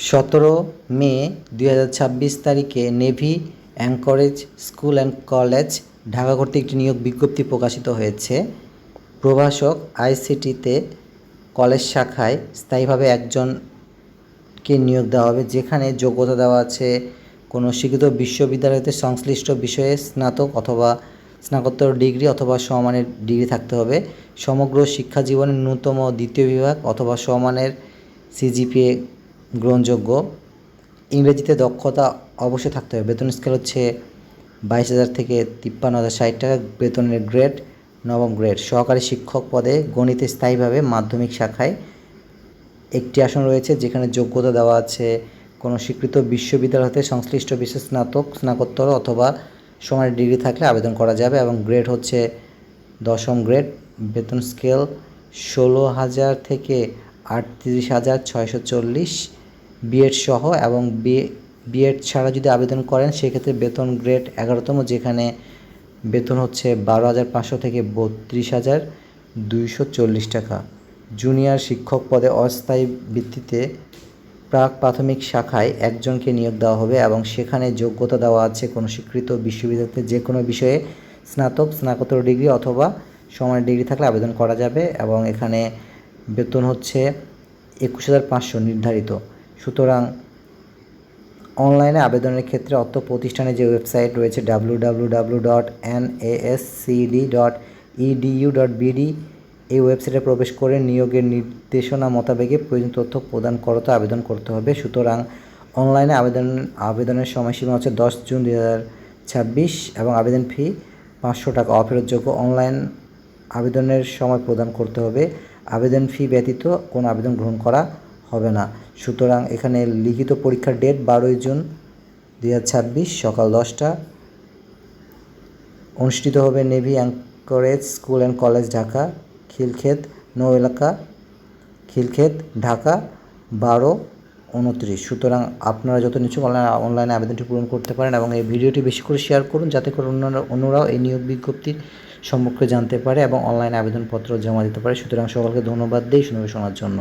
17 মে 2026 তারিখে navy anchorage school and college Dhaka কর্তৃক একটি নিয়োগ বিজ্ঞপ্তি প্রকাশিত হয়েছে। প্রভাষক আইসিটিতে কলেজ শাখায় স্থায়ীভাবে একজনকে নিয়োগ দেওয়া হবে, যেখানে যোগ্যতা দেওয়া আছে কোনো স্বীকৃত বিশ্ববিদ্যালয়তে সংশ্লিষ্ট বিষয়ে স্নাতক অথবা স্নাতকোত্তর ডিগ্রি অথবা সমমানের ডিগ্রি থাকতে হবে। সমগ্র শিক্ষা জীবনে ন্যূনতম দ্বিতীয় বিভাগ অথবা সমমানের সিজিপিএ গ্রহণযোগ্য। ইংরেজিতে দক্ষতা অবশ্যই থাকতে হবে। বেতন স্কেল হচ্ছে 22,000 থেকে 53,060 টাকা। বেতনের গ্রেড নবম গ্রেড। সহকারী শিক্ষক পদে গণিতে স্থায়ীভাবে মাধ্যমিক শাখায় একটি আসন রয়েছে, যেখানে যোগ্যতা দেওয়া আছে কোনো স্বীকৃত বিশ্ববিদ্যালয় হতে সংশ্লিষ্ট বিষয়ে স্নাতক স্নাতকোত্তর অথবা সমানের ডিগ্রি থাকলে আবেদন করা যাবে এবং গ্রেড হচ্ছে 10ম গ্রেড। বেতন স্কেল 16,000 থেকে 38,640 বিএড সহ, এবং বিএড ছাড়া যদি আবেদন করেন সেক্ষেত্রে বেতন গ্রেড 11তম, যেখানে বেতন হচ্ছে 12,500 থেকে 32,240 টাকা। জুনিয়র শিক্ষক পদে অস্থায়ী ভিত্তিতে প্রাক প্রাথমিক শাখায় একজনকে নিয়োগ দেওয়া হবে এবং সেখানে যোগ্যতা দেওয়া আছে কোনো স্বীকৃত বিশ্ববিদ্যালয়তে যে কোনো বিষয়ে স্নাতক স্নাতকোত্তর ডিগ্রি অথবা সমানের ডিগ্রি থাকলে আবেদন করা যাবে এবং এখানে বেতন হচ্ছে 21,500 নির্ধারিত। সুতরাং অনলাইনে আবেদনের ক্ষেত্রে অত্র প্রতিষ্ঠানে যে ওয়েবসাইট রয়েছে www.nascd.edu.bd, এই ওয়েবসাইটে প্রবেশ করে নিয়োগের নির্দেশনা মোতাবেক প্রয়োজনীয় তথ্য প্রদান করতে আবেদন করতে হবে। সুতরাং অনলাইনে আবেদনের সময়সীমা হচ্ছে 10 জুন 2026 এবং আবেদন ফি 500 টাকা অফেরতযোগ্য। অনলাইন আবেদনের সময় প্রদান করতে হবে। আবেদন ফি ব্যতীত কোনো আবেদন গ্রহণ করা হবে না। সুতরাং এখানে লিখিত পরীক্ষার ডেট 12 জুন 2026 সকাল 10টা অনুষ্ঠিত হবে। Navy anchorage school and college Dhaka, Khilkhet নৌ এলাকা, খিলক্ষেত ঢাকা 1229। সুতরাং আপনারা যত নিচ্ছুক অনলাইনে আবেদনটি পূরণ করতে পারেন এবং এই ভিডিওটি বেশি করে শেয়ার করুন, যাতে করে অন্যরাও এই নিয়োগ বিজ্ঞপ্তির সম্পর্কে জানতে পারে এবং অনলাইনে আবেদনপত্র জমা দিতে পারে। সুতরাং সকলকে ধন্যবাদ দিই শুনে শোনার জন্য।